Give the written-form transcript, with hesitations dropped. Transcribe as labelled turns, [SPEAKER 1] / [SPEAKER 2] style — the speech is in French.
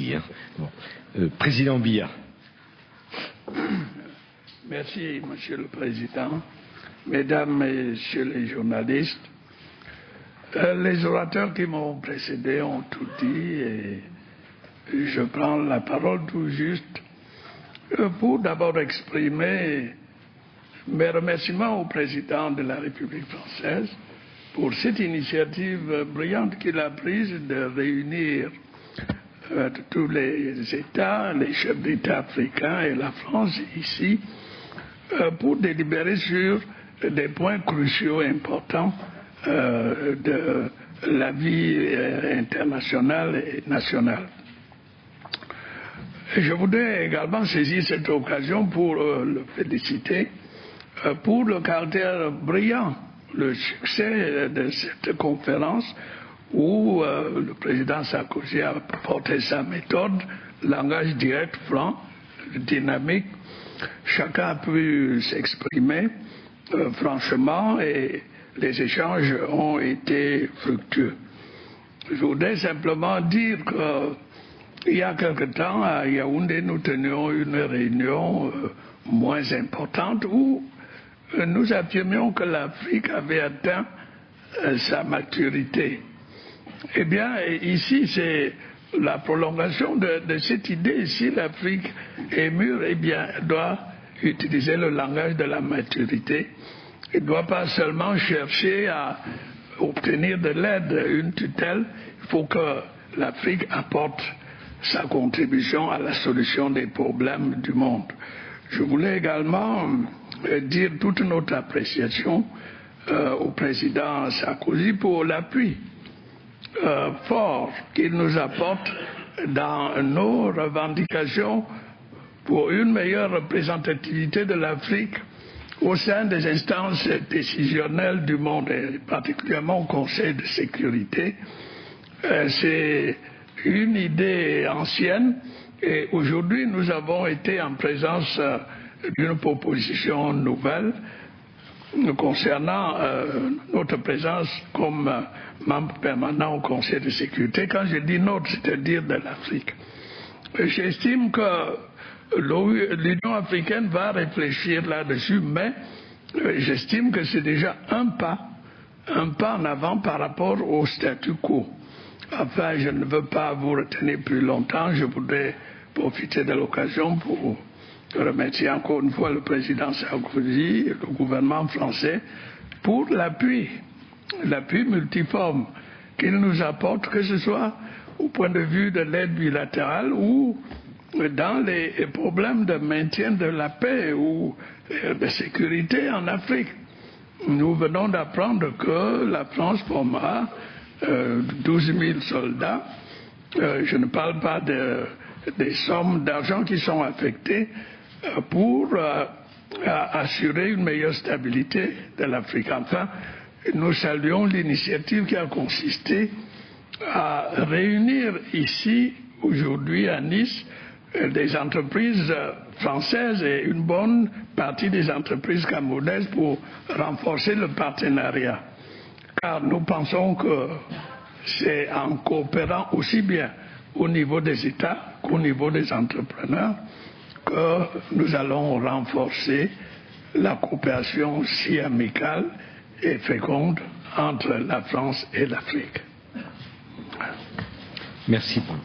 [SPEAKER 1] ici. Hein. Bon. Président Biya.
[SPEAKER 2] Merci, Monsieur le Président. Mesdames et Messieurs les journalistes, les orateurs qui m'ont précédé ont tout dit et je prends la parole tout juste pour d'abord exprimer mes remerciements au Président de la République française pour cette initiative brillante qu'il a prise de réunir tous les États, les chefs d'État africains et la France ici pour délibérer sur des points cruciaux importants de la vie internationale et nationale. Je voudrais également saisir cette occasion pour le féliciter pour le caractère brillant, le succès de cette conférence où le président Sarkozy a porté sa méthode, langage direct, franc, dynamique. Chacun a pu s'exprimer franchement et les échanges ont été fructueux. Je voudrais simplement dire qu'il y a quelque temps à Yaoundé, nous tenions une réunion moins importante où nous affirmions que l'Afrique avait atteint sa maturité. Eh bien, ici, c'est la prolongation de cette idée. Si l'Afrique est mûre, eh bien, elle doit utiliser le langage de la maturité. Elle ne doit pas seulement chercher à obtenir de l'aide, une tutelle. Il faut que l'Afrique apporte sa contribution à la solution des problèmes du monde. Je voulais également dire toute notre appréciation au président Sarkozy pour l'appui fort qu'il nous apporte dans nos revendications pour une meilleure représentativité de l'Afrique au sein des instances décisionnelles du monde, et particulièrement au Conseil de sécurité. C'est une idée ancienne et aujourd'hui nous avons été en présence d'une proposition nouvelle concernant notre présence comme membre permanent au Conseil de sécurité. Quand je dis notre, c'est-à-dire de l'Afrique. J'estime que l'Union africaine va réfléchir là-dessus, mais j'estime que c'est déjà un pas en avant par rapport au statu quo. Enfin, je ne veux pas vous retenir plus longtemps. Je voudrais profiter de l'occasion pour remercier encore une fois le président Sarkozy et le gouvernement français pour l'appui multiforme qu'il nous apporte, que ce soit au point de vue de l'aide bilatérale ou dans les problèmes de maintien de la paix ou de sécurité en Afrique. Nous venons d'apprendre que la France formera 12 000 soldats. Je ne parle pas des sommes d'argent qui sont affectées pour assurer une meilleure stabilité de l'Afrique. Enfin, nous saluons l'initiative qui a consisté à réunir ici, aujourd'hui à Nice, des entreprises françaises et une bonne partie des entreprises camerounaises pour renforcer le partenariat. Car nous pensons que c'est en coopérant aussi bien au niveau des États qu'au niveau des entrepreneurs que nous allons renforcer la coopération si amicale et féconde entre la France et l'Afrique.
[SPEAKER 1] Merci beaucoup.